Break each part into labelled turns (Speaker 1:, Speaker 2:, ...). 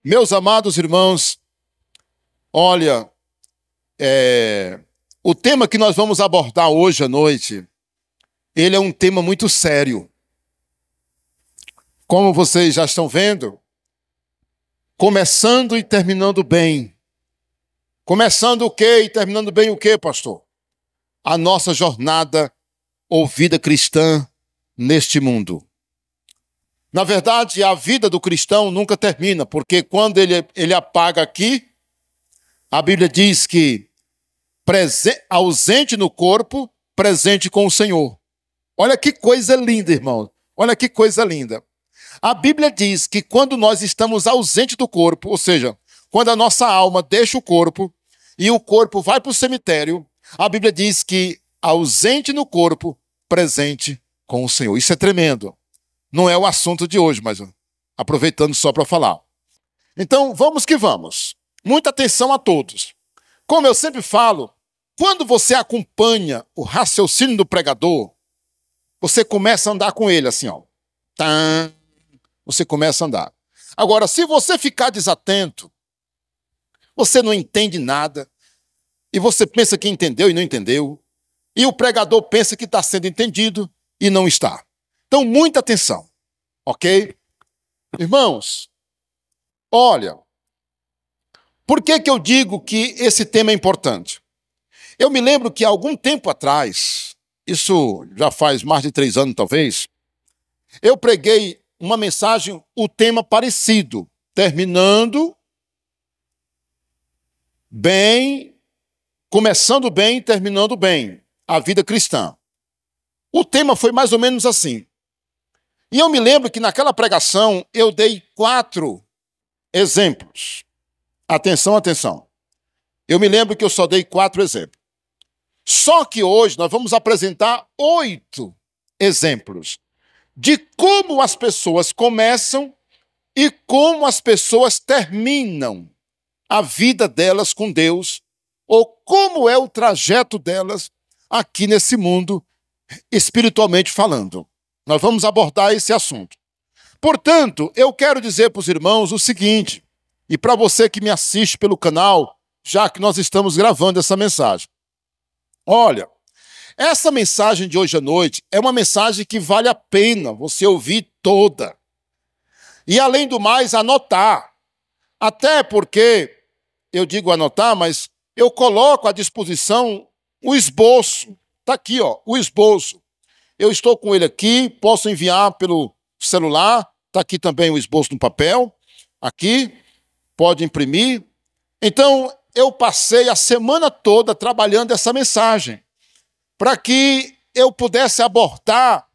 Speaker 1: Meus amados irmãos, olha, o tema que nós vamos abordar hoje à noite, ele é um tema muito sério. Como vocês já estão vendo, começando e terminando bem. Começando o quê e terminando bem o quê, pastor? A nossa jornada ou vida cristã neste mundo. Na verdade, a vida do cristão nunca termina, porque quando ele apaga aqui, a Bíblia diz que ausente no corpo, presente com o Senhor. Olha que coisa linda, irmão. Olha que coisa linda. A Bíblia diz que quando nós estamos ausentes do corpo, ou seja, quando a nossa alma deixa o corpo e o corpo vai para o cemitério, a Bíblia diz que ausente no corpo, presente com o Senhor. Isso é tremendo. Não é o assunto de hoje, mas aproveitando só para falar. Então, vamos que vamos. Muita atenção a todos. Como eu sempre falo, quando você acompanha o raciocínio do pregador, você começa a andar com ele assim, ó. Tá. Você começa a andar. Agora, se você ficar desatento, você não entende nada, e você pensa que entendeu e não entendeu, e o pregador pensa que está sendo entendido e não está. Então, muita atenção, ok? Irmãos, olha, por que eu digo que esse tema é importante? Eu me lembro que há algum tempo atrás, isso já faz mais de 3 anos talvez, eu preguei uma mensagem, o tema parecido, terminando bem, começando bem, terminando bem, a vida cristã. O tema foi mais ou menos assim. E eu me lembro que naquela pregação eu dei 4 exemplos. Atenção, atenção. Eu me lembro que eu só dei 4 exemplos. Só que hoje nós vamos apresentar 8 exemplos de como as pessoas começam e como as pessoas terminam a vida delas com Deus, ou como é o trajeto delas aqui nesse mundo, espiritualmente falando. Nós vamos abordar esse assunto. Portanto, eu quero dizer para os irmãos o seguinte, e para você que me assiste pelo canal, já que nós estamos gravando essa mensagem. Olha, essa mensagem de hoje à noite é uma mensagem que vale a pena você ouvir toda. E, além do mais, anotar. Até porque, eu digo anotar, mas eu coloco à disposição o esboço. Está aqui, ó, o esboço. Eu estou com ele aqui, posso enviar pelo celular. Está aqui também o esboço no papel. Aqui, pode imprimir. Então, eu passei a semana toda trabalhando essa mensagem, para que eu pudesse abordar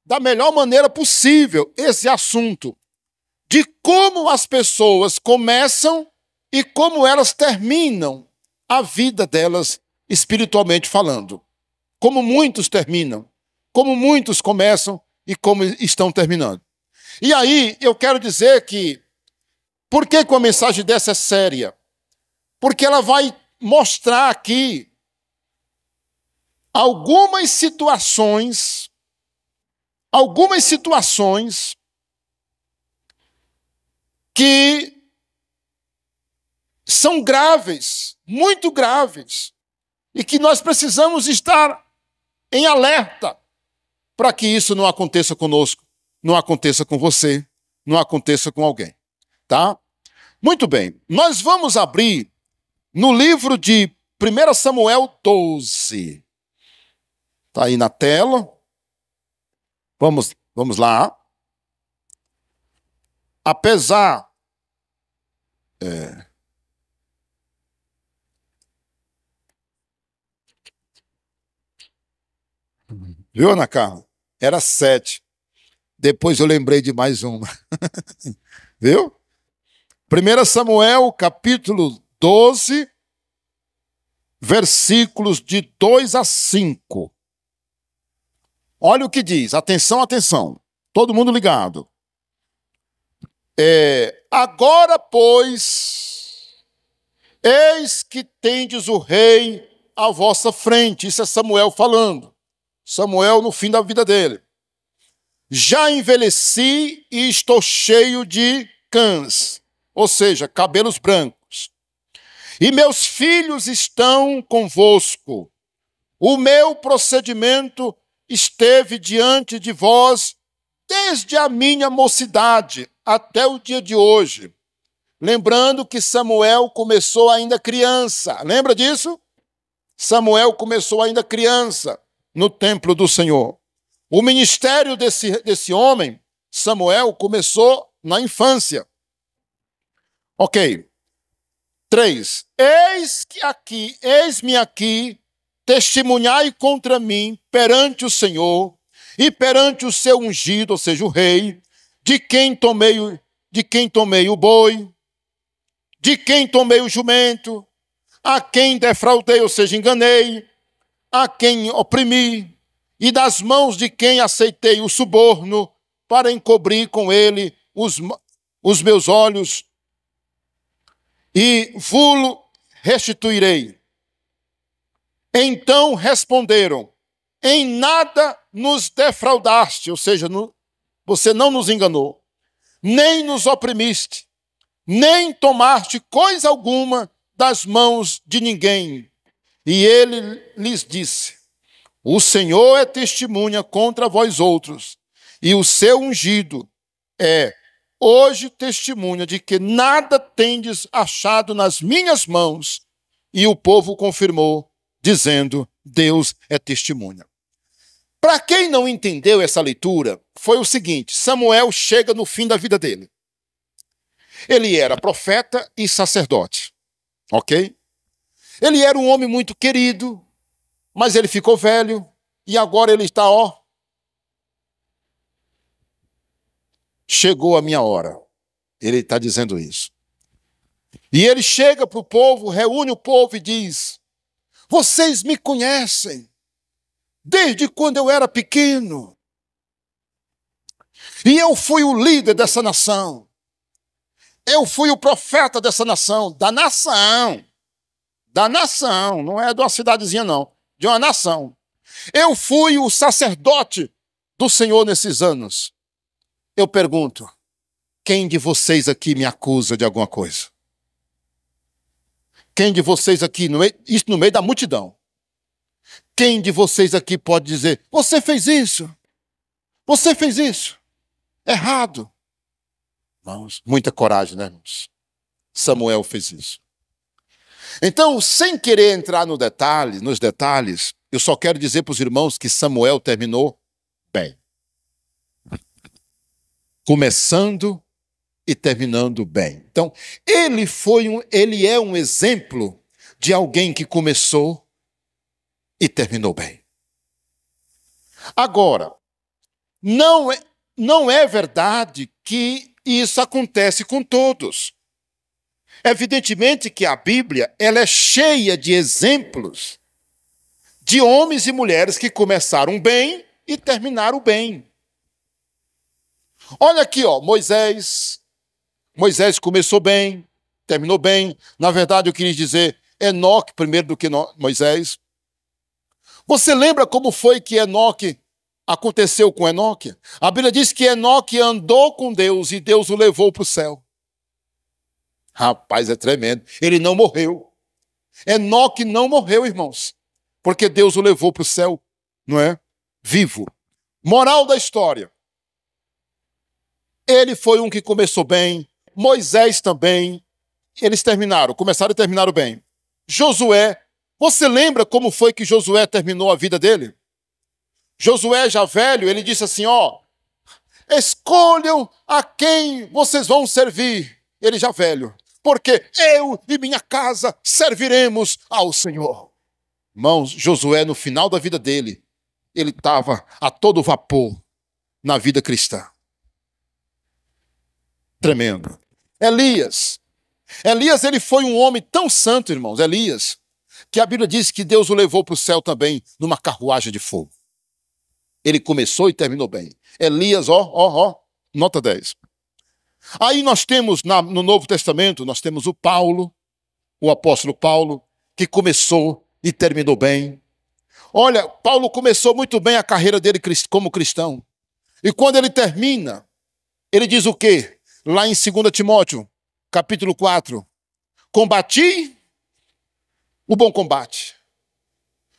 Speaker 1: da melhor maneira possível esse assunto de como as pessoas começam e como elas terminam a vida delas espiritualmente falando. Como muitos terminam, como muitos começam e como estão terminando. E aí eu quero dizer que, por que a mensagem dessa é séria? Porque ela vai mostrar aqui algumas situações que são graves, muito graves, e que nós precisamos estar em alerta para que isso não aconteça conosco, não aconteça com você, não aconteça com alguém, tá? Muito bem, nós vamos abrir no livro de 1 Samuel 12. Está aí na tela. Vamos lá. Apesar... Viu, Ana Carla? Era 7. Depois eu lembrei de mais uma. Viu? 1 Samuel, capítulo 12, versículos de 2 a 5. Olha o que diz. Atenção, atenção. Todo mundo ligado. Agora, pois, eis que tendes o rei à vossa frente. Isso é Samuel falando. Samuel no fim da vida dele. Já envelheci e estou cheio de cães. ou seja, cabelos brancos. E meus filhos estão convosco. O meu procedimento esteve diante de vós desde a minha mocidade até o dia de hoje. Lembrando que Samuel começou ainda criança. Lembra disso? Samuel começou ainda criança no templo do Senhor. O ministério desse homem, Samuel, começou na infância. Ok. 3. Eis-me aqui, testemunhai contra mim perante o Senhor e perante o seu ungido, ou seja, o rei, de quem tomei o boi, de quem tomei o jumento, a quem defraudei, ou seja, enganei, a quem oprimi, e das mãos de quem aceitei o suborno para encobrir com ele os meus olhos, e vos restituirei. Então responderam, em nada nos defraudaste, ou seja, você não nos enganou, nem nos oprimiste, nem tomaste coisa alguma das mãos de ninguém. E ele lhes disse, o Senhor é testemunha contra vós outros, e o seu ungido é hoje testemunha de que nada tendes achado nas minhas mãos. E o povo confirmou, dizendo, Deus é testemunha. Para quem não entendeu essa leitura, foi o seguinte, Samuel chega no fim da vida dele. Ele era profeta e sacerdote, ok? Ele era um homem muito querido, mas ele ficou velho e agora ele está, chegou a minha hora. Ele está dizendo isso. E ele chega para o povo, reúne o povo e diz, vocês me conhecem desde quando eu era pequeno. E eu fui o líder dessa nação. Eu fui o profeta dessa nação, da nação. Da nação, não é de uma cidadezinha não, de uma nação. Eu fui o sacerdote do Senhor nesses anos. Eu pergunto, quem de vocês aqui me acusa de alguma coisa? Quem de vocês aqui, isso no meio da multidão, quem de vocês aqui pode dizer, você fez isso? Você fez isso? Errado. Irmãos, muita coragem, né, irmãos? Samuel fez isso. Então, sem querer entrar nos detalhes, eu só quero dizer para os irmãos que Samuel terminou bem. Começando e terminando bem. Então, ele é um exemplo de alguém que começou e terminou bem. Agora, não é verdade que isso acontece com todos. Evidentemente que a Bíblia ela é cheia de exemplos de homens e mulheres que começaram bem e terminaram bem. Olha aqui, Moisés. Moisés começou bem, terminou bem. Na verdade, eu queria dizer Enoque primeiro do que Moisés. Você lembra como foi que aconteceu com Enoque? A Bíblia diz que Enoque andou com Deus e Deus o levou para o céu. Rapaz, é tremendo. Ele não morreu. Enoque não morreu, irmãos, porque Deus o levou para o céu, não é? Vivo. Moral da história. Ele foi um que começou bem, Moisés também. Eles começaram e terminaram bem. Josué, você lembra como foi que Josué terminou a vida dele? Josué, já velho, ele disse assim, escolham a quem vocês vão servir. Ele já velho, porque eu e minha casa serviremos ao Senhor. Irmãos, Josué, no final da vida dele, ele estava a todo vapor na vida cristã. Tremendo. Elias, ele foi um homem tão santo, irmãos, Elias, que a Bíblia diz que Deus o levou para o céu também numa carruagem de fogo. Ele começou e terminou bem. Elias, nota 10. Aí nós temos, no Novo Testamento, nós temos o apóstolo Paulo, que começou e terminou bem. Olha, Paulo começou muito bem a carreira dele como cristão. E quando ele termina, ele diz o quê? Lá em 2 Timóteo, capítulo 4. Combati o bom combate,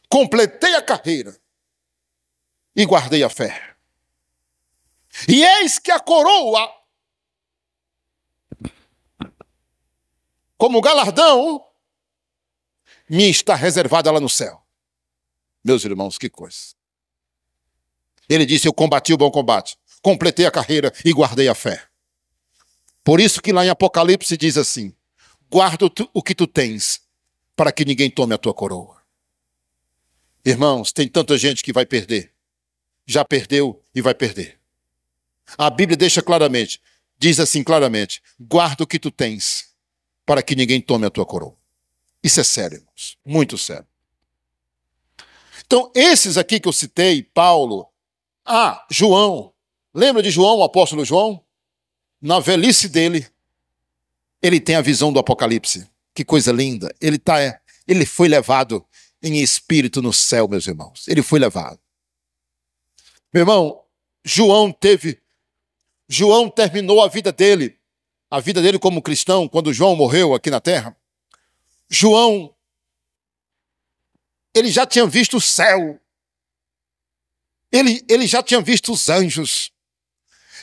Speaker 1: completei a carreira e guardei a fé. E eis que a coroa, como galardão, me está reservada lá no céu. Meus irmãos, que coisa. Ele disse, eu combati o bom combate, completei a carreira e guardei a fé. Por isso que lá em Apocalipse diz assim, guarda o que tu tens, para que ninguém tome a tua coroa. Irmãos, tem tanta gente que vai perder. Já perdeu e vai perder. A Bíblia deixa claramente, diz assim claramente, guarda o que tu tens, para que ninguém tome a tua coroa. Isso é sério, irmãos, muito sério. Então, esses aqui que eu citei, Paulo, João, lembra de João, o apóstolo João? Na velhice dele, ele tem a visão do Apocalipse. Que coisa linda. Ele foi levado em espírito no céu, meus irmãos. Ele foi levado. Meu irmão, João terminou a vida dele como cristão, quando João morreu aqui na terra. João, ele já tinha visto o céu. Ele já tinha visto os anjos.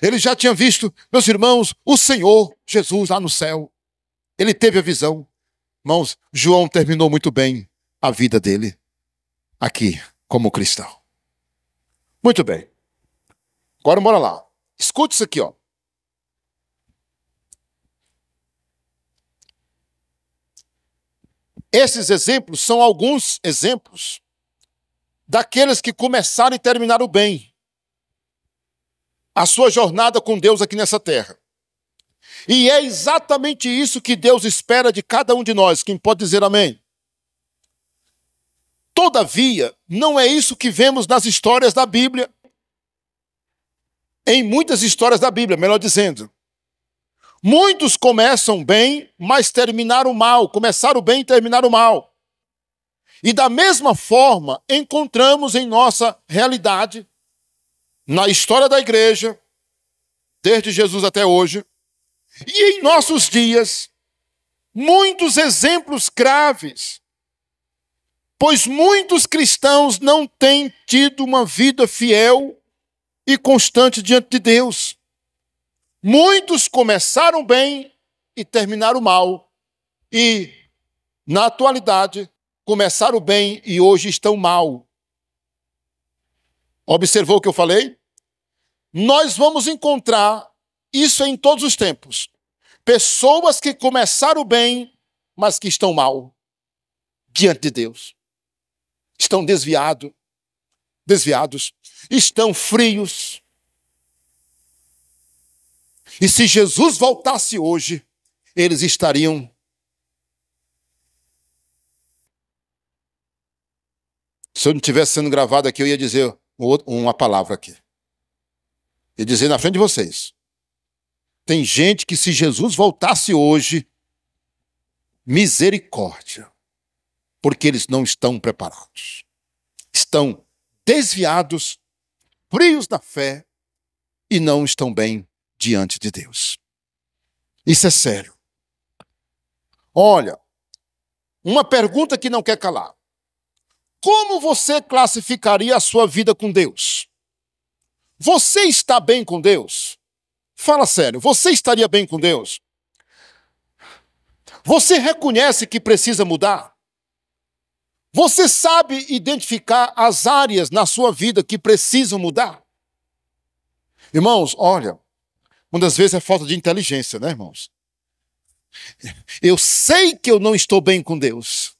Speaker 1: Ele já tinha visto, meus irmãos, o Senhor Jesus lá no céu. Ele teve a visão. Irmãos, João terminou muito bem a vida dele aqui, como cristão. Muito bem. Agora bora lá. Escute isso aqui, ó. Esses exemplos são alguns exemplos daqueles que começaram e terminaram bem a sua jornada com Deus aqui nessa terra. E é exatamente isso que Deus espera de cada um de nós. Quem pode dizer amém? Todavia, não é isso que vemos nas histórias da Bíblia. Em muitas histórias da Bíblia, melhor dizendo. Muitos começam bem, mas terminaram mal. Começaram bem e terminaram mal. E da mesma forma, encontramos em nossa realidade, na história da igreja, desde Jesus até hoje, e em nossos dias, muitos exemplos graves, pois muitos cristãos não têm tido uma vida fiel e constante diante de Deus. Muitos começaram bem e terminaram mal, e, na atualidade, começaram bem e hoje estão mal. Observou o que eu falei? Nós vamos encontrar isso em todos os tempos. Pessoas que começaram bem, mas que estão mal diante de Deus. Estão desviados, estão frios. E se Jesus voltasse hoje, eles estariam se eu não estivesse sendo gravado aqui, eu ia dizer uma palavra aqui. Ia dizer na frente de vocês. Tem gente que se Jesus voltasse hoje, misericórdia, porque eles não estão preparados. Estão desviados, frios na fé e não estão bem diante de Deus. Isso é sério. Olha, uma pergunta que não quer calar. Como você classificaria a sua vida com Deus? Você está bem com Deus? Fala sério, você estaria bem com Deus? Você reconhece que precisa mudar? Você sabe identificar as áreas na sua vida que precisam mudar? Irmãos, olha, muitas vezes é falta de inteligência, né, irmãos? Eu sei que eu não estou bem com Deus,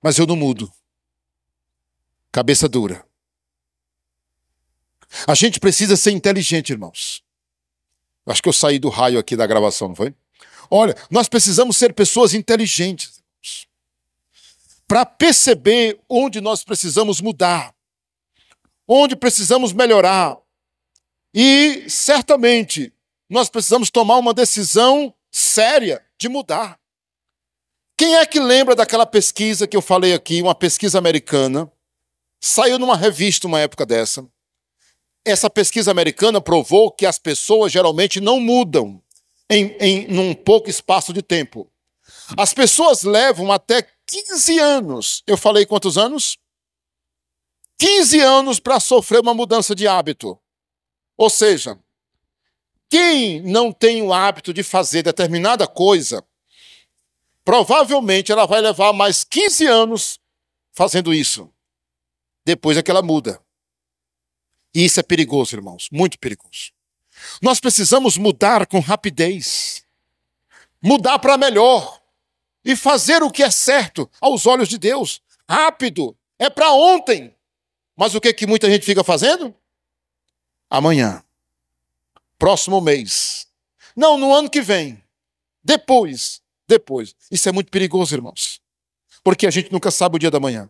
Speaker 1: mas eu não mudo. Cabeça dura. A gente precisa ser inteligente, irmãos. Acho que eu saí do raio aqui da gravação, não foi? Olha, nós precisamos ser pessoas inteligentes, irmãos, para perceber onde nós precisamos mudar, onde precisamos melhorar. E, certamente, nós precisamos tomar uma decisão séria de mudar. Quem é que lembra daquela pesquisa que eu falei aqui, uma pesquisa americana? Saiu numa revista uma época dessa. Essa pesquisa americana provou que as pessoas geralmente não mudam num pouco espaço de tempo. As pessoas levam até 15 anos. Eu falei quantos anos? 15 anos para sofrer uma mudança de hábito. Ou seja, quem não tem o hábito de fazer determinada coisa, provavelmente ela vai levar mais 15 anos fazendo isso. Depois é que ela muda. E isso é perigoso, irmãos, muito perigoso. Nós precisamos mudar com rapidez. Mudar para melhor. E fazer o que é certo aos olhos de Deus. Rápido. É para ontem. Mas o que muita gente fica fazendo? Amanhã. Próximo mês. Não, no ano que vem. Depois. Isso é muito perigoso, irmãos. Porque a gente nunca sabe o dia da manhã.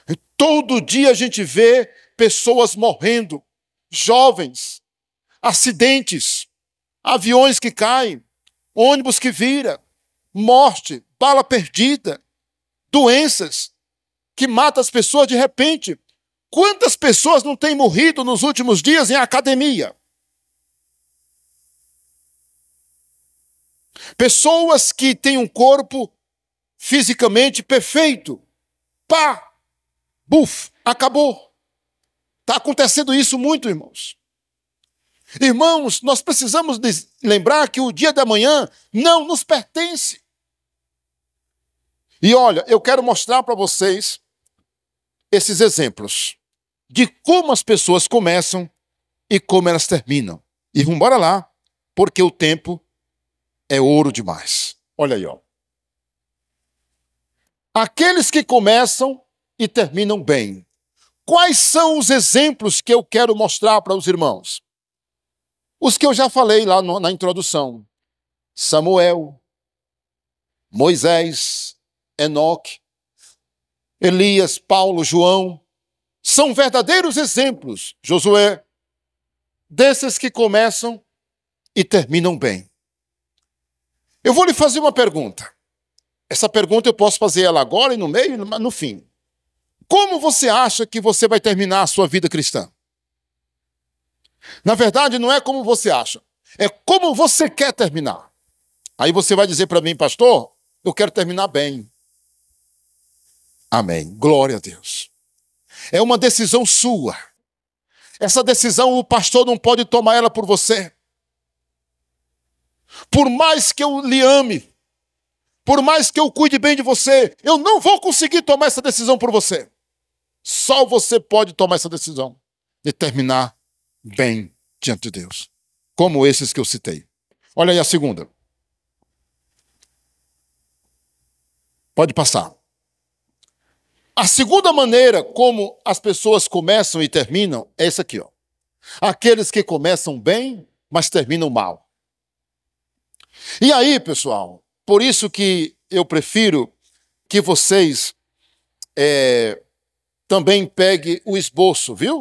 Speaker 1: E todo dia a gente vê pessoas morrendo. Jovens. Acidentes. Aviões que caem. Ônibus que vira. Morte. Bala perdida. Doenças que matam as pessoas de repente. Quantas pessoas não têm morrido nos últimos dias em academia? Pessoas que têm um corpo fisicamente perfeito. Pá! Buf! Acabou. Está acontecendo isso muito, irmãos. Irmãos, nós precisamos lembrar que o dia da manhã não nos pertence. E olha, eu quero mostrar para vocês esses exemplos de como as pessoas começam e como elas terminam. E vamos embora lá, porque o tempo é ouro demais. Olha aí, ó. Aqueles que começam e terminam bem. Quais são os exemplos que eu quero mostrar para os irmãos? Os que eu já falei lá na introdução. Samuel, Moisés, Enoque, Elias, Paulo, João. São verdadeiros exemplos, Josué, desses que começam e terminam bem. Eu vou lhe fazer uma pergunta. Essa pergunta eu posso fazer ela agora e no meio e no fim. Como você acha que você vai terminar a sua vida cristã? Na verdade, não é como você acha. É como você quer terminar. Aí você vai dizer para mim, pastor, eu quero terminar bem. Amém. Glória a Deus. É uma decisão sua. Essa decisão o pastor não pode tomar ela por você. Por mais que eu lhe ame, por mais que eu cuide bem de você, eu não vou conseguir tomar essa decisão por você. Só você pode tomar essa decisão de terminar bem diante de Deus. Como esses que eu citei. Olha aí a segunda. Pode passar. A segunda maneira como as pessoas começam e terminam é essa aqui, ó. Aqueles que começam bem, mas terminam mal. E aí, pessoal, por isso que eu prefiro que vocês também peguem o esboço, viu?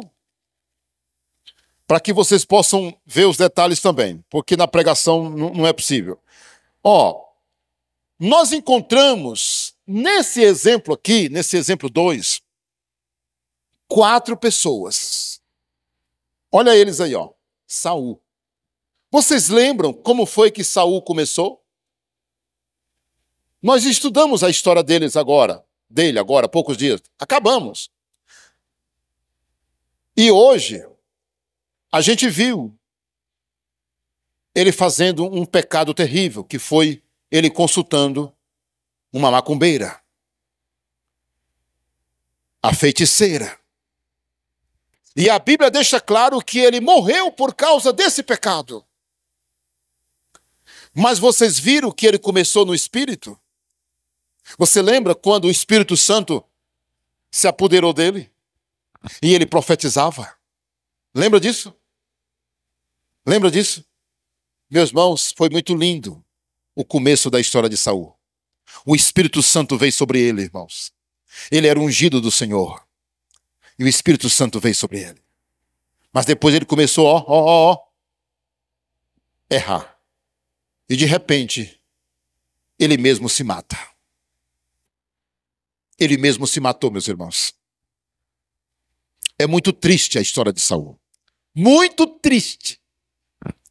Speaker 1: Para que vocês possam ver os detalhes também, porque na pregação não é possível. Ó, nós encontramos nesse exemplo aqui, nesse exemplo 2, 4 pessoas. Olha eles aí, ó. Saul. Vocês lembram como foi que Saul começou? Nós estudamos a história dele agora, há poucos dias. Acabamos. E hoje, a gente viu ele fazendo um pecado terrível, que foi ele consultando uma macumbeira, a feiticeira. E a Bíblia deixa claro que ele morreu por causa desse pecado. Mas vocês viram que ele começou no Espírito? Você lembra quando o Espírito Santo se apoderou dele? E ele profetizava? Lembra disso? Lembra disso? Meus irmãos, foi muito lindo o começo da história de Saul. O Espírito Santo veio sobre ele, irmãos. Ele era ungido do Senhor. E o Espírito Santo veio sobre ele. Mas depois ele começou, errar. E de repente, ele mesmo se mata. Ele mesmo se matou, meus irmãos. É muito triste a história de Saul. Muito triste.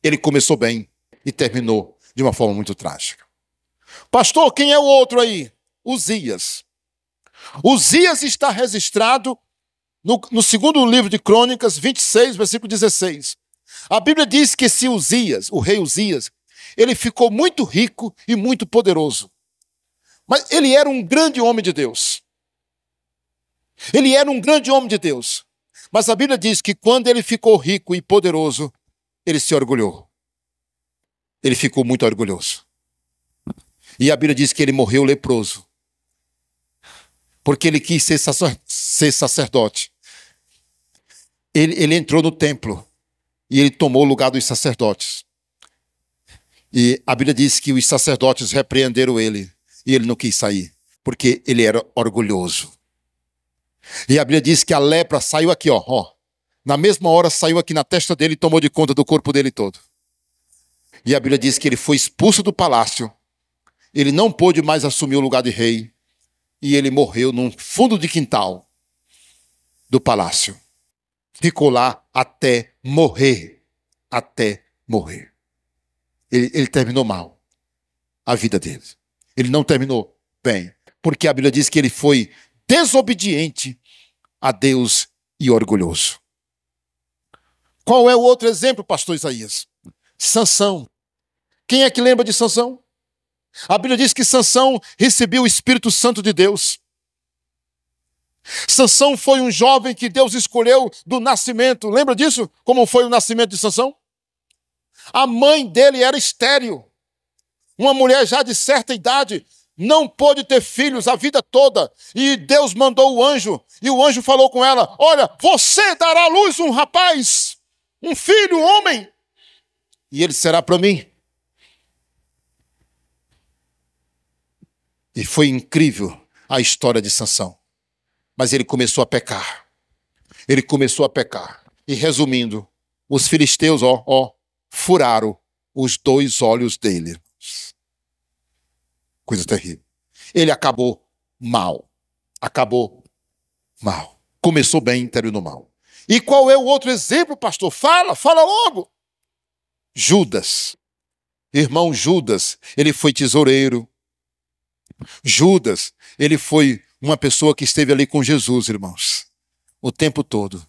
Speaker 1: Ele começou bem. e terminou de uma forma muito trágica. Pastor, quem é o outro aí? Uzias. Uzias está registrado no segundo livro de Crônicas, 26, versículo 16. A Bíblia diz que esse Uzias, o rei Uzias, ele ficou muito rico e muito poderoso. Mas ele era um grande homem de Deus. Ele era um grande homem de Deus. Mas a Bíblia diz que quando ele ficou rico e poderoso, ele se orgulhou. Ele ficou muito orgulhoso. E a Bíblia diz que ele morreu leproso. Porque ele quis ser sacerdote. Ele entrou no templo e ele tomou o lugar dos sacerdotes. E a Bíblia diz que os sacerdotes repreenderam ele e ele não quis sair, porque ele era orgulhoso. E a Bíblia diz que a lepra saiu aqui, ó. Na mesma hora saiu aqui na testa dele e tomou de conta do corpo dele todo. E a Bíblia diz que ele foi expulso do palácio. Ele não pôde mais assumir o lugar de rei. E ele morreu num fundo de quintal do palácio. Ficou lá até morrer. Até morrer. Ele terminou mal a vida dele. Ele não terminou bem. Porque a Bíblia diz que ele foi desobediente a Deus e orgulhoso. Qual é o outro exemplo, pastor Isaías? Sansão. Quem é que lembra de Sansão? A Bíblia diz que Sansão recebeu o Espírito Santo de Deus. Sansão foi um jovem que Deus escolheu do nascimento. Lembra disso? Como foi o nascimento de Sansão? A mãe dele era estéril. Uma mulher já de certa idade, não pôde ter filhos a vida toda. E Deus mandou o anjo. E o anjo falou com ela: olha, você dará à luz um rapaz, um filho, um homem. E ele será para mim. E foi incrível a história de Sansão. Mas ele começou a pecar. Ele começou a pecar. E resumindo, os filisteus, furaram os 2 olhos dele. Coisa terrível. Ele acabou mal. Acabou mal. Começou bem, terminou mal. E qual é o outro exemplo, pastor? Fala logo. Judas. Irmão Judas, ele foi tesoureiro. Judas, ele foi uma pessoa que esteve ali com Jesus, irmãos, o tempo todo.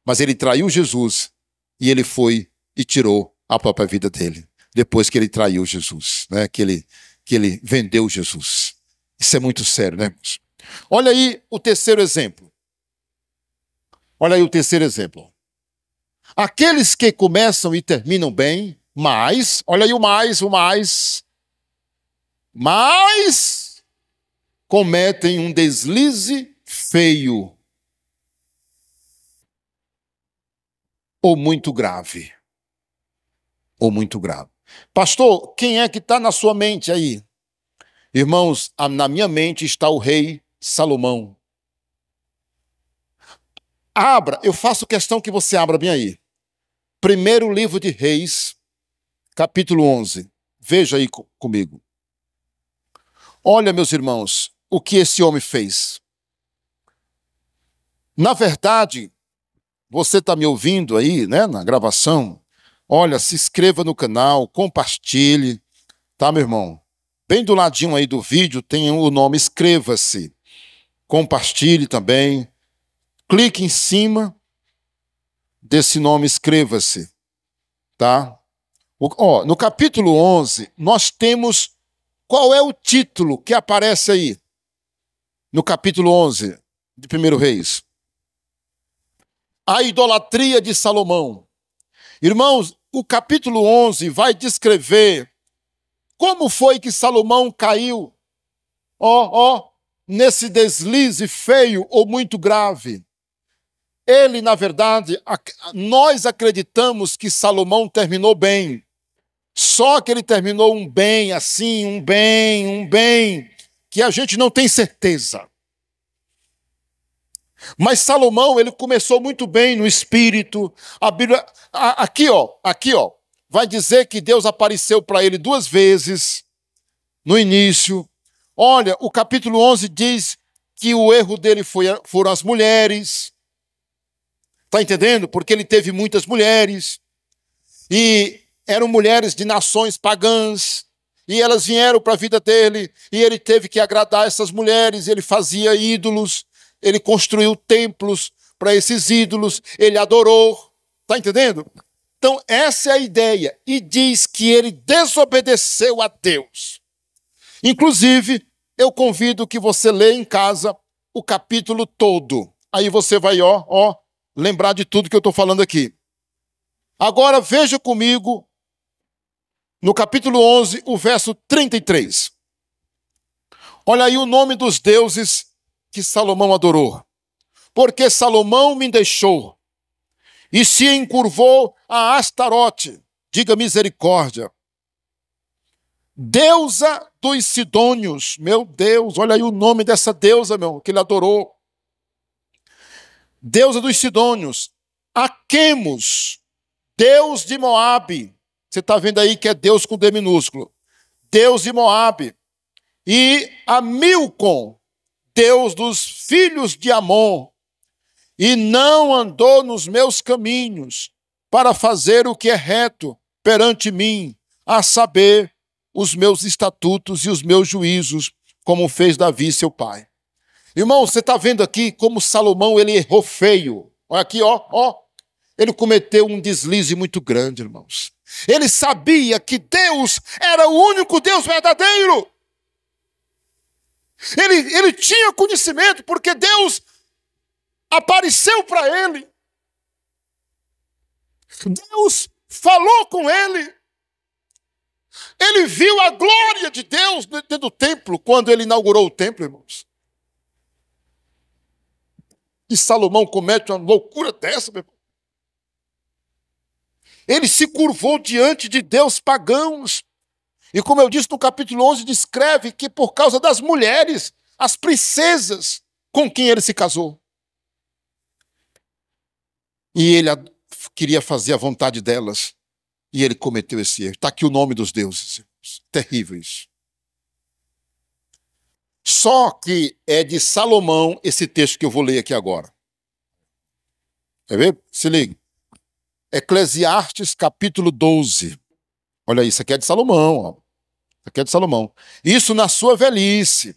Speaker 1: Mas ele traiu Jesus e ele foi e tirou a própria vida dele, depois que ele traiu Jesus, né? que ele vendeu Jesus. Isso é muito sério, né, irmãos? Olha aí o terceiro exemplo. Olha aí o terceiro exemplo. Aqueles que começam e terminam bem, mas, olha aí mas cometem um deslize feio ou muito grave. Ou muito grave. Pastor, quem é que está na sua mente aí? Irmãos, na minha mente está o rei Salomão. Abra, eu faço questão que você abra bem aí. Primeiro livro de Reis, capítulo 11. Veja aí comigo. Olha, meus irmãos, o que esse homem fez. Na verdade, você está me ouvindo aí, né, na gravação? Olha, se inscreva no canal, compartilhe, tá, meu irmão? Bem do ladinho aí do vídeo tem o nome inscreva-se. Compartilhe também. Clique em cima desse nome inscreva-se, tá? No capítulo 11, nós temos... Qual é o título que aparece aí? No capítulo 11 de 1 Reis. A idolatria de Salomão. Irmãos, o capítulo 11 vai descrever como foi que Salomão caiu, nesse deslize feio ou muito grave. Ele, na verdade, nós acreditamos que Salomão terminou bem. Só que ele terminou um bem assim, um bem, que a gente não tem certeza. Mas Salomão, ele começou muito bem no espírito. A Bíblia, aqui, vai dizer que Deus apareceu para ele 2 vezes no início. Olha, o capítulo 11 diz que o erro dele foram as mulheres. Está entendendo? Porque ele teve muitas mulheres. E eram mulheres de nações pagãs, e elas vieram para a vida dele, e ele teve que agradar essas mulheres, ele fazia ídolos, ele construiu templos para esses ídolos, ele adorou, está entendendo? Então essa é a ideia, e diz que ele desobedeceu a Deus. Inclusive, eu convido que você leia em casa o capítulo todo, aí você vai, lembrar de tudo que eu estou falando aqui. Agora veja comigo, no capítulo 11, o verso 33. Olha aí o nome dos deuses que Salomão adorou. Porque Salomão me deixou e se encurvou a Astarote, diga misericórdia. Deusa dos Sidônios, meu Deus, olha aí o nome dessa deusa, que ele adorou. Deusa dos Sidônios. A Quemos, Deus de Moabe. Você está vendo aí que é Deus com D minúsculo. Deus de Moabe. E a Milcom, Deus dos filhos de Amon. E não andou nos meus caminhos para fazer o que é reto perante mim, a saber, os meus estatutos e os meus juízos, como fez Davi, seu pai. Irmão, você está vendo aqui como Salomão ele errou feio. Olha aqui, ele cometeu um deslize muito grande, irmãos. Ele sabia que Deus era o único Deus verdadeiro. Ele tinha conhecimento, porque Deus apareceu para ele. Deus falou com ele. Ele viu a glória de Deus dentro do templo, quando ele inaugurou o templo, irmãos. E Salomão comete uma loucura dessa, meu irmão. Ele se curvou diante de Deus pagãos. E como eu disse no capítulo 11, descreve que por causa das mulheres, as princesas com quem ele se casou. E ele queria fazer a vontade delas. E ele cometeu esse erro. Está aqui o nome dos deuses, irmãos. Terrível isso. Só que é de Salomão esse texto que eu vou ler aqui agora. Quer ver? Se liga. Eclesiastes capítulo 12. Olha isso aqui é de Salomão. Isso aqui é de Salomão. Isso na sua velhice.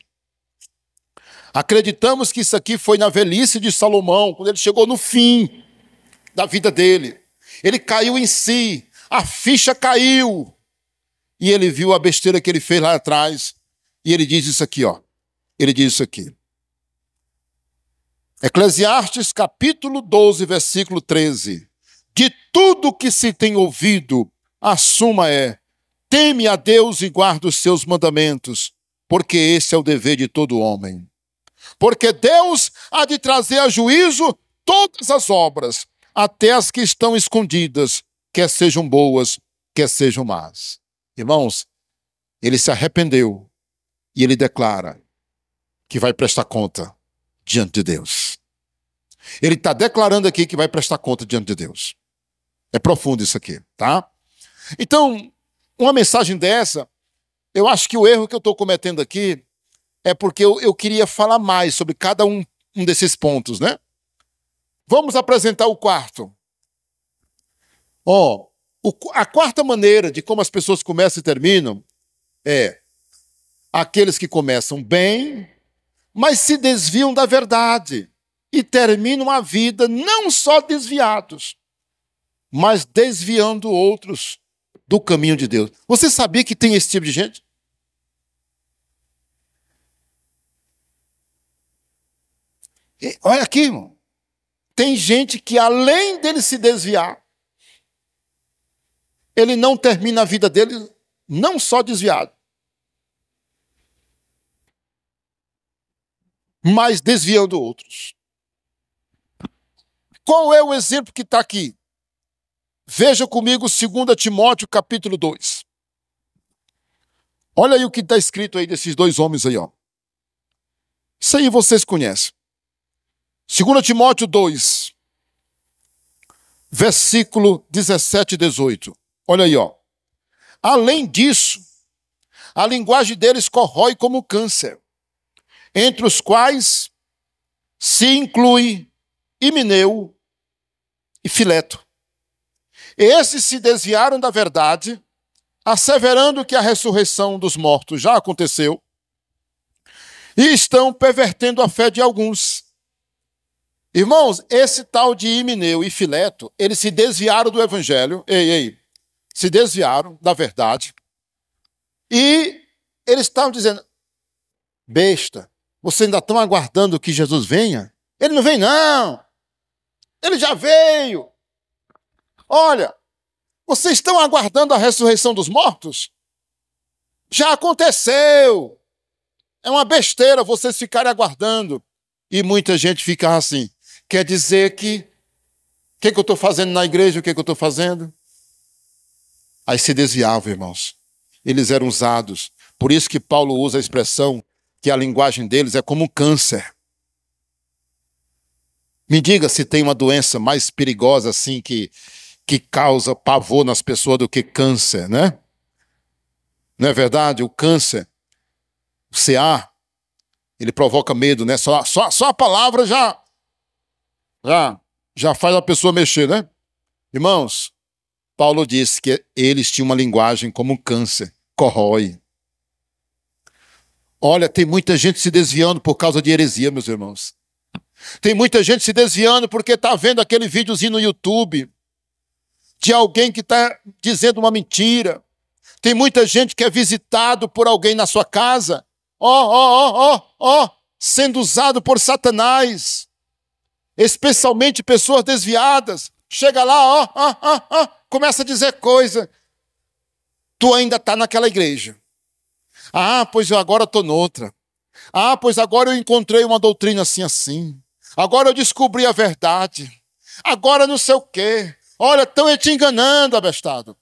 Speaker 1: Acreditamos que isso aqui foi na velhice de Salomão, quando ele chegou no fim da vida dele. Ele caiu em si. A ficha caiu. E ele viu a besteira que ele fez lá atrás. E ele diz isso aqui, Ele diz isso aqui. Eclesiastes capítulo 12, versículo 13. De tudo que se tem ouvido, a suma é: teme a Deus e guarda os seus mandamentos, porque esse é o dever de todo homem. Porque Deus há de trazer a juízo todas as obras, até as que estão escondidas, quer sejam boas, quer sejam más. Irmãos, ele se arrependeu e ele declara que vai prestar conta diante de Deus. Ele está declarando aqui que vai prestar conta diante de Deus. É profundo isso aqui, tá? Então, uma mensagem dessa, eu acho que o erro que eu estou cometendo aqui é porque eu queria falar mais sobre cada um desses pontos, né? Vamos apresentar o quarto. A quarta maneira de como as pessoas começam e terminam é aqueles que começam bem, mas se desviam da verdade e terminam a vida não só desviados, mas desviando outros do caminho de Deus. Você sabia que tem esse tipo de gente? E olha aqui, irmão. Tem gente que, além dele se desviar, ele não termina a vida dele não só desviado, mas desviando outros. Qual é o exemplo que está aqui? Veja comigo 2 Timóteo capítulo 2. Olha aí o que está escrito aí desses dois homens aí, Isso aí vocês conhecem. 2 Timóteo 2, versículo 17 e 18. Olha aí, Além disso, a linguagem deles corrói como câncer, entre os quais se inclui Himeneu e Fileto. Esses se desviaram da verdade, asseverando que a ressurreição dos mortos já aconteceu, e estão pervertendo a fé de alguns. Irmãos, esse tal de Himeneu e Fileto, eles se desviaram do evangelho, se desviaram da verdade, e eles estavam dizendo, besta, vocês ainda estão aguardando que Jesus venha? Ele não vem não, ele já veio. Olha, vocês estão aguardando a ressurreição dos mortos? Já aconteceu. É uma besteira vocês ficarem aguardando. E muita gente fica assim. Quer dizer que... O que eu estou fazendo na igreja? O que eu estou fazendo? Aí se desviavam, irmãos. Eles eram usados. Por isso que Paulo usa a expressão que a linguagem deles é como um câncer. Me diga se tem uma doença mais perigosa assim que causa pavor nas pessoas do que câncer, né? Não é verdade? O câncer, o CA, ele provoca medo, né? Só a palavra já faz a pessoa mexer, né? Irmãos, Paulo disse que eles tinham uma linguagem como um câncer, corrói. Olha, tem muita gente se desviando por causa de heresia, meus irmãos. Tem muita gente se desviando porque está vendo aquele videozinho no YouTube de alguém que está dizendo uma mentira. Tem muita gente que é visitado por alguém na sua casa, sendo usado por Satanás, especialmente pessoas desviadas. Chega lá, começa a dizer coisa. Tu ainda está naquela igreja. Ah, pois eu agora estou noutra. Ah, pois agora eu encontrei uma doutrina assim. Agora eu descobri a verdade. Agora não sei o quê. Olha, estão te enganando, abestado.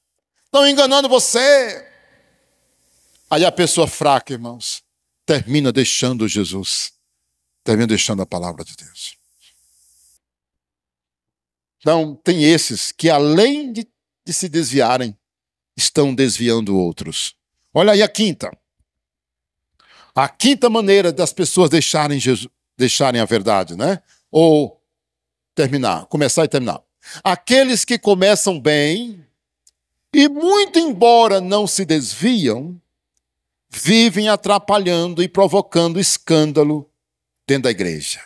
Speaker 1: Estão enganando você. Aí a pessoa fraca, irmãos, termina deixando Jesus. Termina deixando a palavra de Deus. Então, tem esses que, além de se desviarem, estão desviando outros. Olha aí a quinta. A quinta maneira das pessoas deixarem a verdade, né? Ou começar e terminar. Aqueles que começam bem e, muito embora não se desviam, vivem atrapalhando e provocando escândalo dentro da igreja.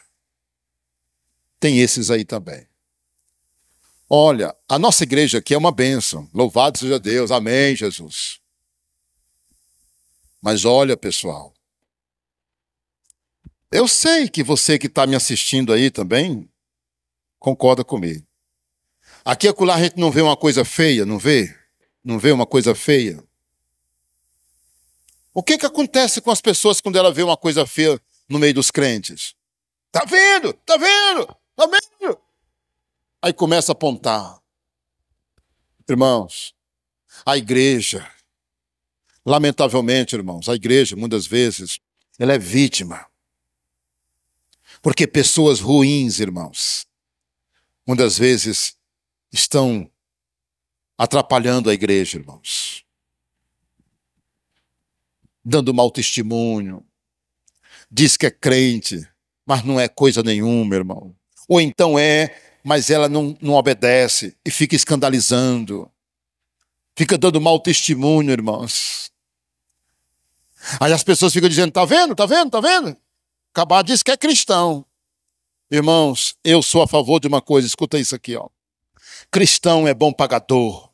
Speaker 1: Tem esses aí também. Olha, a nossa igreja aqui é uma bênção. Louvado seja Deus. Amém, Jesus. Mas olha, pessoal, eu sei que você que está me assistindo aí também concorda comigo. Aqui e acolá a gente não vê uma coisa feia, não vê? Não vê uma coisa feia? O que acontece com as pessoas quando ela vê uma coisa feia no meio dos crentes? Tá vendo? Tá vendo? Tá vendo? Aí começa a apontar. Irmãos, a igreja, lamentavelmente, irmãos, a igreja, muitas vezes, ela é vítima. Porque pessoas ruins, irmãos, muitas vezes estão atrapalhando a igreja, irmãos. Dando mau testemunho. Diz que é crente, mas não é coisa nenhuma, irmão. Ou então mas ela não obedece e fica escandalizando. Fica dando mau testemunho, irmãos. Aí as pessoas ficam dizendo, tá vendo, tá vendo, tá vendo? Acabar diz que é cristão. Irmãos, eu sou a favor de uma coisa, escuta isso aqui, ó. Cristão é bom pagador.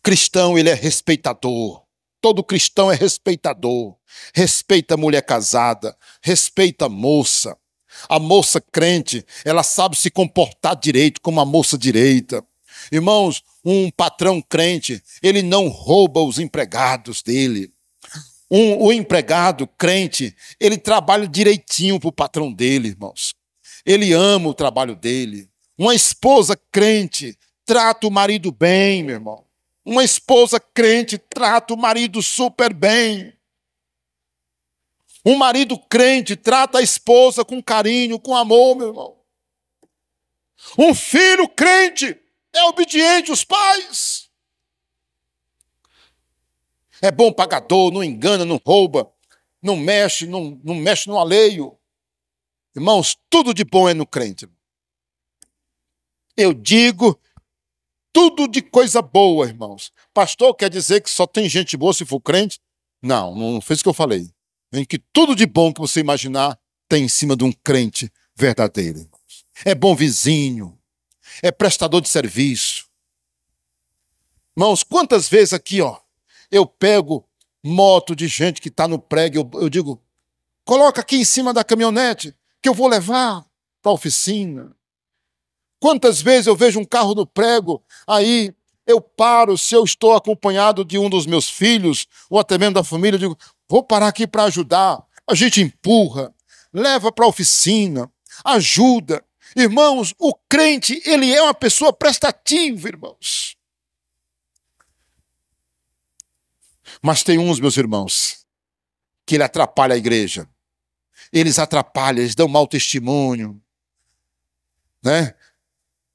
Speaker 1: Cristão, ele é respeitador. Todo cristão é respeitador. Respeita a mulher casada, respeita a moça. A moça crente, ela sabe se comportar direito como a moça direita. Irmãos, um patrão crente, ele não rouba os empregados dele. O empregado crente, ele trabalha direitinho para o patrão dele, irmãos. Ele ama o trabalho dele. Uma esposa crente trata o marido bem, meu irmão. Uma esposa crente trata o marido super bem. Um marido crente trata a esposa com carinho, com amor, meu irmão. Um filho crente é obediente aos pais. É bom pagador, não engana, não rouba, não mexe no alheio. Irmãos, tudo de bom é no crente. Eu digo tudo de coisa boa, irmãos. Pastor, quer dizer que só tem gente boa se for crente? Não, não foi isso que eu falei. Em que tudo de bom que você imaginar tem em cima de um crente verdadeiro, irmãos. É bom vizinho, é prestador de serviço. Irmãos, quantas vezes aqui, eu pego moto de gente que está no prego, eu digo, coloca aqui em cima da caminhonete, que eu vou levar para a oficina. Quantas vezes eu vejo um carro no prego, aí eu paro, se eu estou acompanhado de um dos meus filhos, ou até mesmo da família, eu digo, vou parar aqui para ajudar. A gente empurra, leva para a oficina, ajuda. Irmãos, o crente, ele é uma pessoa prestativa, irmãos. Mas tem uns, meus irmãos, que ele atrapalha a igreja. Eles atrapalham, eles dão mau testemunho, né?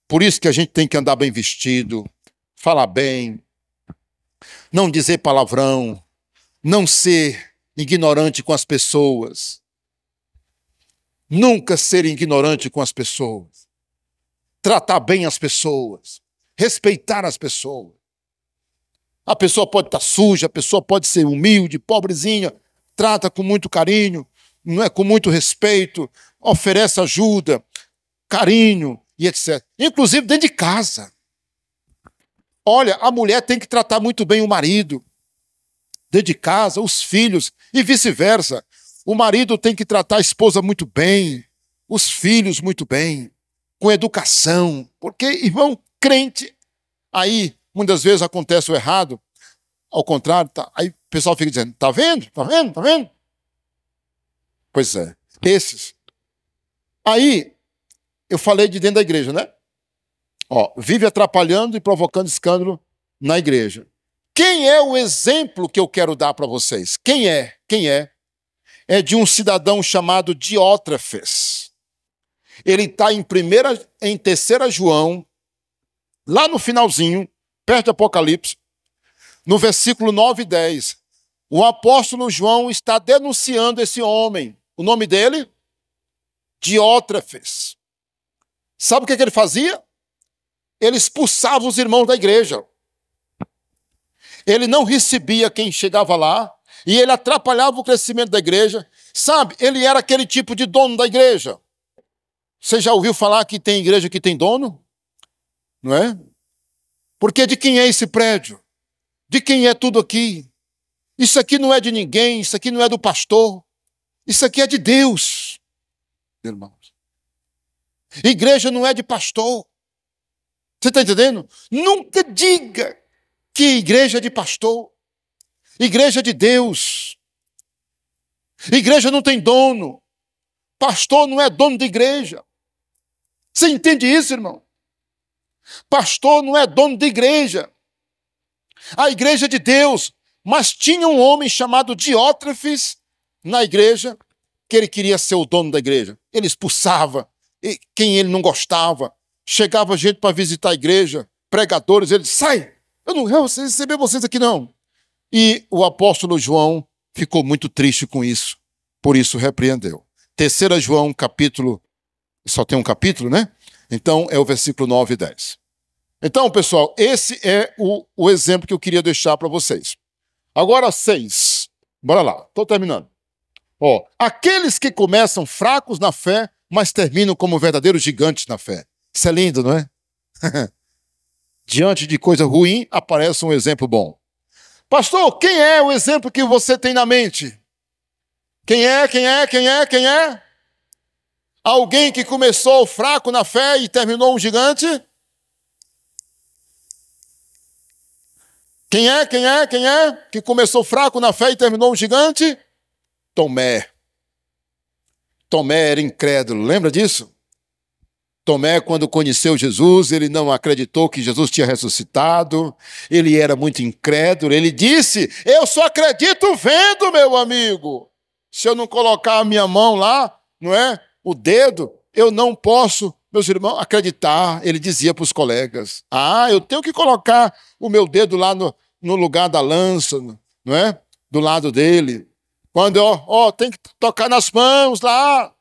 Speaker 1: Por isso que a gente tem que andar bem vestido, falar bem, não dizer palavrão, não ser ignorante com as pessoas. Nunca ser ignorante com as pessoas. Tratar bem as pessoas, respeitar as pessoas. A pessoa pode estar suja, a pessoa pode ser humilde, pobrezinha, trata com muito carinho, não é, com muito respeito, oferece ajuda, carinho e etc. Inclusive dentro de casa. Olha, a mulher tem que tratar muito bem o marido, dentro de casa, os filhos e vice-versa. O marido tem que tratar a esposa muito bem, os filhos muito bem, com educação. Porque, irmão, crente, aí muitas vezes acontece o errado, ao contrário, aí o pessoal fica dizendo, tá vendo? Tá vendo? Tá vendo? Pois é, esses. Aí, eu falei de dentro da igreja, né? Vive atrapalhando e provocando escândalo na igreja. Quem é o exemplo que eu quero dar para vocês? Quem é? Quem é? É de um cidadão chamado Diótrefes. Ele está em 3 João, lá no finalzinho, perto do Apocalipse, no versículo 9 e 10. O apóstolo João está denunciando esse homem. O nome dele? Diótrefes. Sabe o que ele fazia? Ele expulsava os irmãos da igreja. Ele não recebia quem chegava lá e ele atrapalhava o crescimento da igreja. Sabe, ele era aquele tipo de dono da igreja. Você já ouviu falar que tem igreja que tem dono? Não é? Porque de quem é esse prédio? De quem é tudo aqui? Isso aqui não é de ninguém, isso aqui não é do pastor. Isso aqui é de Deus, irmãos. Igreja não é de pastor. Você está entendendo? Nunca diga que igreja é de pastor. Igreja é de Deus. Igreja não tem dono. Pastor não é dono de igreja. Você entende isso, irmão? Pastor não é dono de igreja. A igreja é de Deus. Mas tinha um homem chamado Diótrefes na igreja, que ele queria ser o dono da igreja. Ele expulsava quem ele não gostava. Chegava gente para visitar a igreja, pregadores, ele disse, sai, eu não vou receber vocês aqui não. E o apóstolo João ficou muito triste com isso, por isso repreendeu. 3 João, capítulo, só tem um capítulo, né? Então é o versículo 9 e 10. Então, pessoal, esse é o exemplo que eu queria deixar para vocês. Agora 6, bora lá, estou terminando. Aqueles que começam fracos na fé, mas terminam como verdadeiros gigantes na fé. Isso é lindo, não é? Diante de coisa ruim, aparece um exemplo bom. Pastor, quem é o exemplo que você tem na mente? Quem é? Alguém que começou fraco na fé e terminou um gigante? Quem é? Que começou fraco na fé e terminou um gigante? Tomé. Tomé era incrédulo, lembra disso? Tomé, quando conheceu Jesus, ele não acreditou que Jesus tinha ressuscitado, ele era muito incrédulo, ele disse, eu só acredito vendo, meu amigo. Se eu não colocar a minha mão lá, não é? O dedo, eu não posso, meus irmãos, acreditar. Ele dizia para os colegas, eu tenho que colocar o meu dedo lá no lugar da lança, não é? Do lado dele. Quando, tem que tocar nas mãos lá,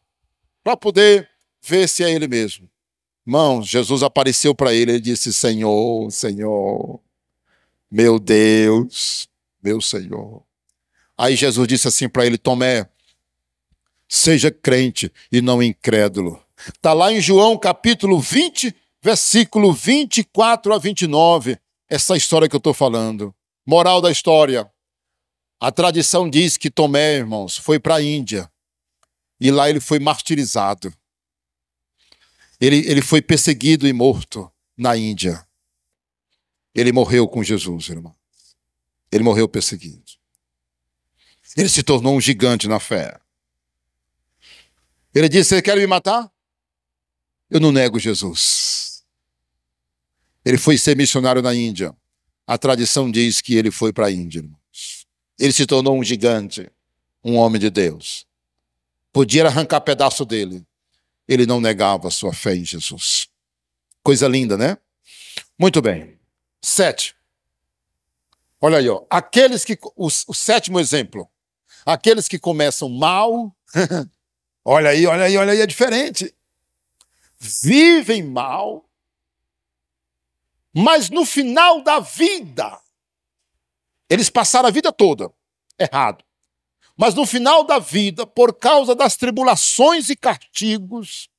Speaker 1: para poder ver se é ele mesmo. Irmãos, Jesus apareceu para ele e disse: Senhor, Senhor, meu Deus, meu Senhor. Aí Jesus disse assim para ele: Tomé, seja crente e não incrédulo. Está lá em João capítulo 20, versículo 24 a 29, essa história que eu estou falando. Moral da história. A tradição diz que Tomé, irmãos, foi para a Índia. E lá ele foi martirizado. Ele foi perseguido e morto na Índia. Ele morreu com Jesus, irmão. Ele morreu perseguido. Ele se tornou um gigante na fé. Ele disse: Você quer me matar? Eu não nego Jesus. Ele foi ser missionário na Índia. A tradição diz que ele foi para a Índia, irmãos. Ele se tornou um gigante, um homem de Deus. Podia arrancar pedaço dele. Ele não negava a sua fé em Jesus. Coisa linda, né? Muito bem. 7. Olha aí, ó. O sétimo exemplo. Aqueles que começam mal. Olha aí, é diferente. Vivem mal, mas no final da vida, eles passaram a vida toda errado. Mas no final da vida, por causa das tribulações e castigos,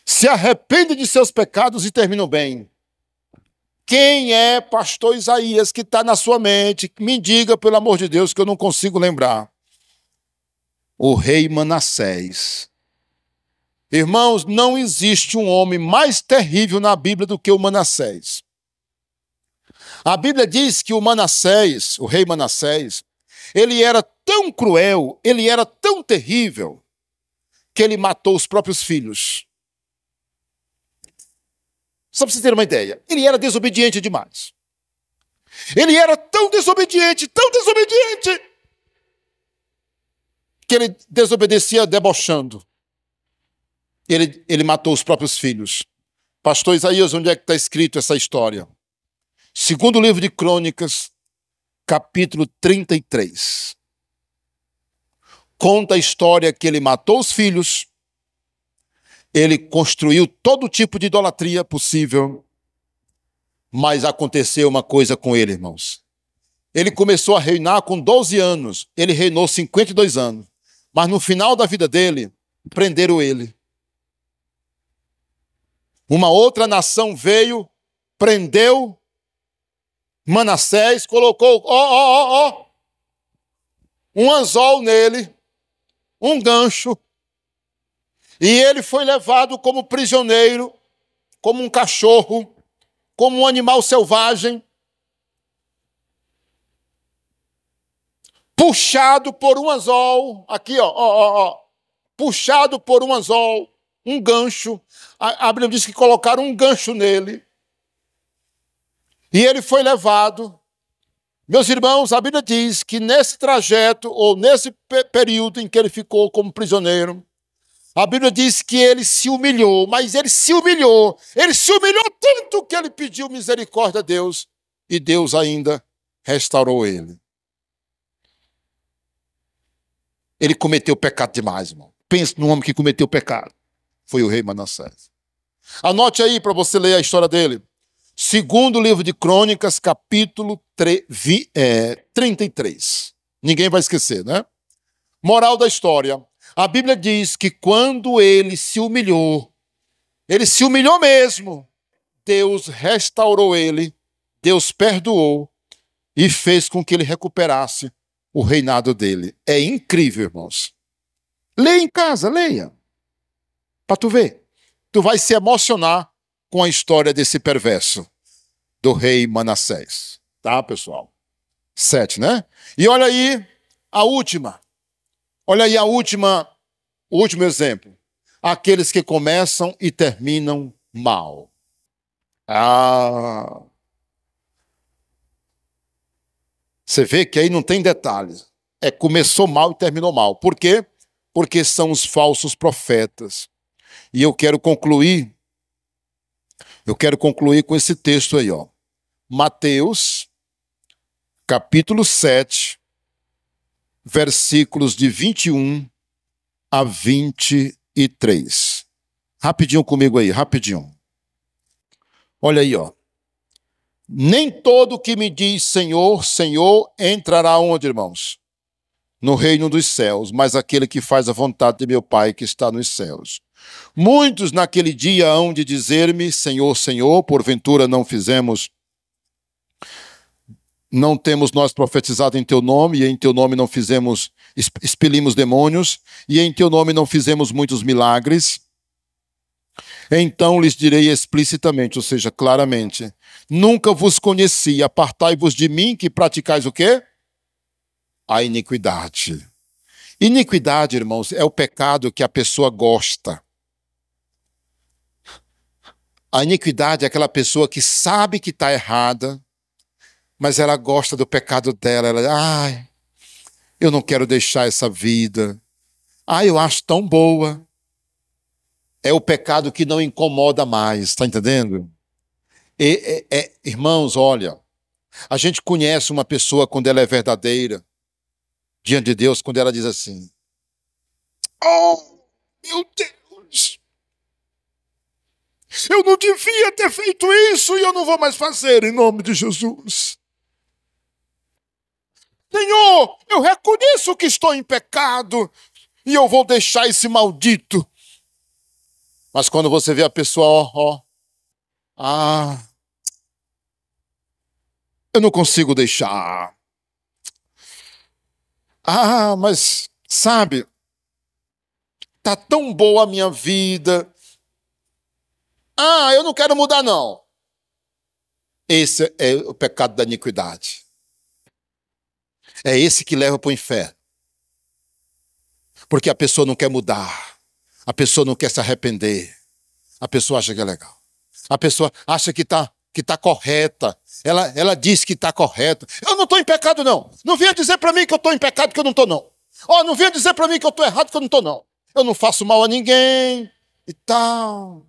Speaker 1: se arrependem de seus pecados e terminam bem. Quem é pastor Isaías que está na sua mente? Me diga, pelo amor de Deus, que eu não consigo lembrar. O rei Manassés. Irmãos, não existe um homem mais terrível na Bíblia do que o Manassés. A Bíblia diz que o Manassés, o rei Manassés, ele era tão cruel, ele era tão terrível, que ele matou os próprios filhos. Só para vocês terem uma ideia, ele era desobediente demais. Ele era tão desobediente, que ele desobedecia debochando. Ele matou os próprios filhos. Pastor Isaías, onde é que está escrito essa história? Segundo livro de Crônicas, capítulo 33. Conta a história que ele matou os filhos, ele construiu todo tipo de idolatria possível, mas aconteceu uma coisa com ele, irmãos. Ele começou a reinar com 12 anos, ele reinou 52 anos, mas no final da vida dele, prenderam ele. Uma outra nação veio, prendeu Manassés, colocou um anzol nele, um gancho, e ele foi levado como prisioneiro, como um cachorro, como um animal selvagem, puxado por um anzol, aqui, puxado por um anzol, um gancho. A Bíblia diz que colocaram um gancho nele. E ele foi levado. Meus irmãos, a Bíblia diz que nesse trajeto, ou nesse período em que ele ficou como prisioneiro, a Bíblia diz que ele se humilhou, mas ele se humilhou tanto que ele pediu misericórdia a Deus, e Deus ainda restaurou ele. Ele cometeu pecado demais, irmão. Pense num homem que cometeu pecado. Foi o rei Manassés. Anote aí para você ler a história dele. Segundo livro de Crônicas, capítulo 33. Ninguém vai esquecer, né? Moral da história. A Bíblia diz que quando ele se humilhou mesmo, Deus restaurou ele, Deus perdoou e fez com que ele recuperasse o reinado dele. É incrível, irmãos. Leia em casa, leia. Para tu ver. Tu vai se emocionar com a história desse perverso, do rei Manassés. Tá, pessoal? 7, né? E olha aí a última. Olha aí o último exemplo. Aqueles que começam e terminam mal. Você vê que aí não tem detalhes. Começou mal e terminou mal. Por quê? Porque são os falsos profetas. E eu quero concluir com esse texto aí, ó. Mateus, capítulo 7, versículos de 21 a 23. Rapidinho comigo aí, rapidinho. Olha aí, ó. Nem todo que me diz Senhor, Senhor, entrará onde, irmãos? No reino dos céus, mas aquele que faz a vontade de meu Pai que está nos céus. Muitos naquele dia hão de dizer-me, Senhor, Senhor, porventura não temos nós profetizado em teu nome, e em teu nome não expelimos demônios, e em teu nome não fizemos muitos milagres. Então lhes direi explicitamente, ou seja, claramente, nunca vos conheci, apartai-vos de mim, que praticais o quê? A iniquidade. Iniquidade, irmãos, é o pecado que a pessoa gosta. A iniquidade é aquela pessoa que sabe que está errada, mas ela gosta do pecado dela. Ela, eu não quero deixar essa vida. Eu acho tão boa. É o pecado que não incomoda mais, está entendendo? Irmãos, olha, a gente conhece uma pessoa quando ela é verdadeira, diante de Deus, quando ela diz assim, oh, meu Deus, eu não devia ter feito isso e eu não vou mais fazer em nome de Jesus. Senhor, eu reconheço que estou em pecado e eu vou deixar esse maldito. Mas quando você vê a pessoa, eu não consigo deixar. Mas, sabe, tá tão boa a minha vida. Eu não quero mudar, não. Esse é o pecado da iniquidade. É esse que leva para o inferno. Porque a pessoa não quer mudar. A pessoa não quer se arrepender. A pessoa acha que é legal. A pessoa acha que tá correta. Ela diz que está correta. Eu não estou em pecado, não. Não venha dizer para mim que eu estou em pecado, que eu não estou, não. Não venha dizer para mim que eu estou errado, que eu não estou, não. Eu não faço mal a ninguém e tal.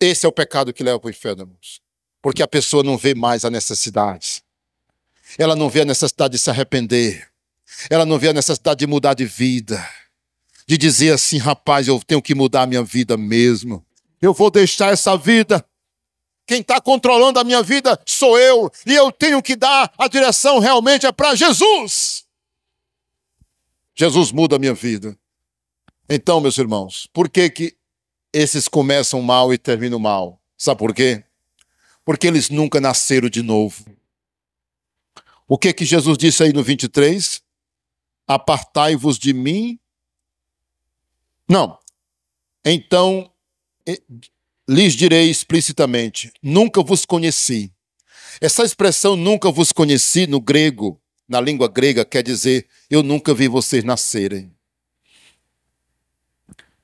Speaker 1: Esse é o pecado que leva para o inferno, irmãos. Porque a pessoa não vê mais a necessidade. Ela não vê a necessidade de se arrepender. Ela não vê a necessidade de mudar de vida. De dizer assim, rapaz, eu tenho que mudar a minha vida mesmo. Eu vou deixar essa vida. Quem está controlando a minha vida sou eu. E eu tenho que dar a direção realmente é para Jesus. Jesus muda a minha vida. Então, meus irmãos, por que esses começam mal e terminam mal? Sabe por quê? Porque eles nunca nasceram de novo. O que Jesus disse aí no 23? Apartai-vos de mim. Não. Então, lhes direi explicitamente, nunca vos conheci. Essa expressão nunca vos conheci no grego, na língua grega, quer dizer, eu nunca vi vocês nascerem.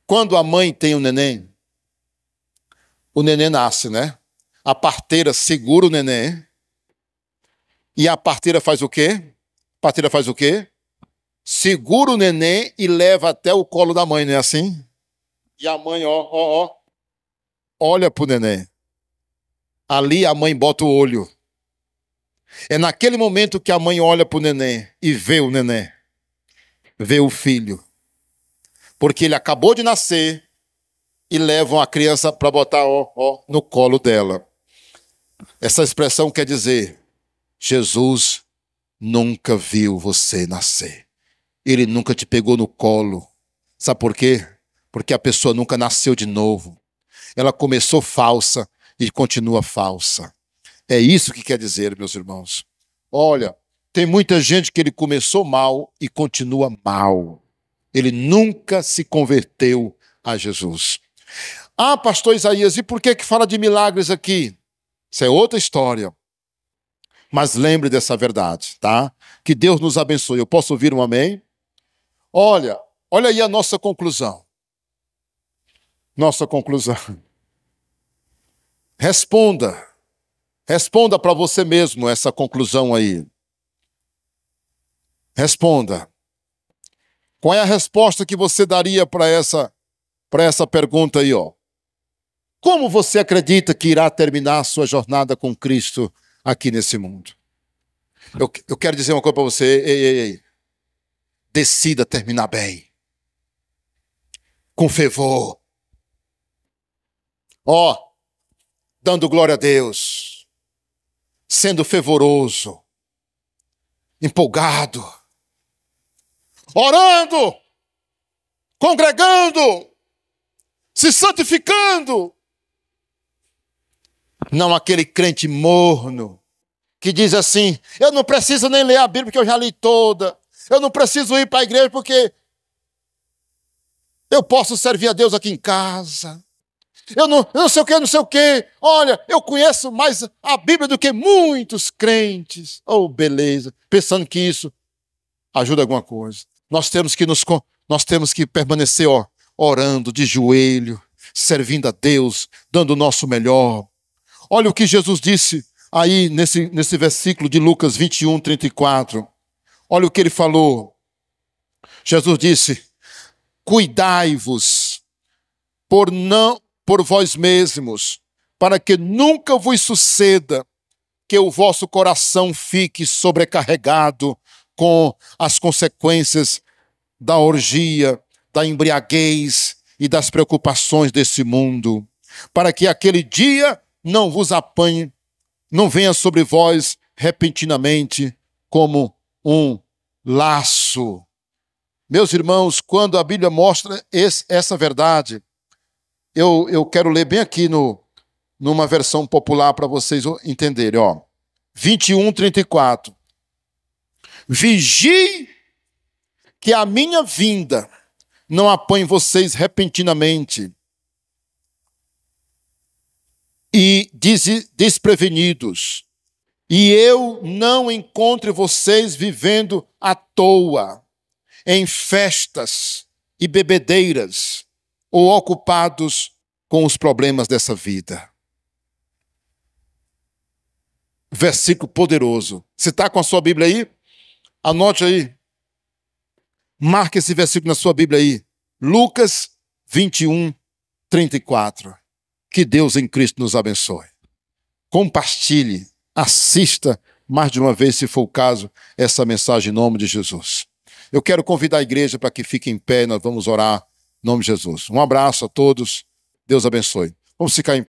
Speaker 1: Quando a mãe tem um neném, o neném nasce, né? A parteira segura o neném. E a parteira faz o quê? A parteira faz o quê? Segura o neném e leva até o colo da mãe, não é assim? E a mãe, olha pro neném. Ali a mãe bota o olho. É naquele momento que a mãe olha pro neném e vê o neném. Vê o filho. Porque ele acabou de nascer e levam a criança para botar no colo dela. Essa expressão quer dizer, Jesus nunca viu você nascer. Ele nunca te pegou no colo. Sabe por quê? Porque a pessoa nunca nasceu de novo. Ela começou falsa e continua falsa. É isso que quer dizer, meus irmãos. Olha, tem muita gente que ele começou mal e continua mal. Ele nunca se converteu a Jesus. Pastor Isaías, e por que fala de milagres aqui? Isso é outra história. Mas lembre dessa verdade, tá? Que Deus nos abençoe. Eu posso ouvir um amém? Olha aí a nossa conclusão. Nossa conclusão. Responda para você mesmo essa conclusão aí. Responda. Qual é a resposta que você daria para essa pergunta aí, ó? Como você acredita que irá terminar a sua jornada com Cristo aqui nesse mundo? Eu quero dizer uma coisa para você. Ei. Decida terminar bem. com fervor. Ó, dando glória a Deus, sendo fervoroso, empolgado, orando, congregando, se santificando. Não aquele crente morno que diz assim: eu não preciso nem ler a Bíblia porque eu já li toda. Eu não preciso ir para a igreja porque eu posso servir a Deus aqui em casa. Eu não sei o que, não sei o que. Olha, eu conheço mais a Bíblia do que muitos crentes. Oh, beleza. Pensando que isso ajuda alguma coisa. Nós temos que permanecer orando de joelho, servindo a Deus, dando o nosso melhor. Olha o que Jesus disse aí nesse versículo de Lucas 21, 34. Olha o que ele falou. Jesus disse: cuidai-vos por vós mesmos, para que nunca vos suceda que o vosso coração fique sobrecarregado com as consequências da orgia, da embriaguez e das preocupações desse mundo, para que aquele dia não vos apanhe, não venha sobre vós repentinamente como um laço. Meus irmãos, quando a Bíblia mostra essa verdade, eu quero ler bem aqui numa versão popular para vocês entenderem. 21, 34. Vigie que a minha vinda não apanhe vocês repentinamente e desprevenidos, e eu não encontre vocês vivendo à toa, em festas e bebedeiras, ou ocupados com os problemas dessa vida. Versículo poderoso. Você está com a sua Bíblia aí? Anote aí. Marque esse versículo na sua Bíblia aí. Lucas 21, 34. Que Deus em Cristo nos abençoe. Compartilhe, assista mais de uma vez, se for o caso, essa mensagem em nome de Jesus. Eu quero convidar a igreja para que fique em pé, nós vamos orar em nome de Jesus. Um abraço a todos, Deus abençoe. Vamos ficar em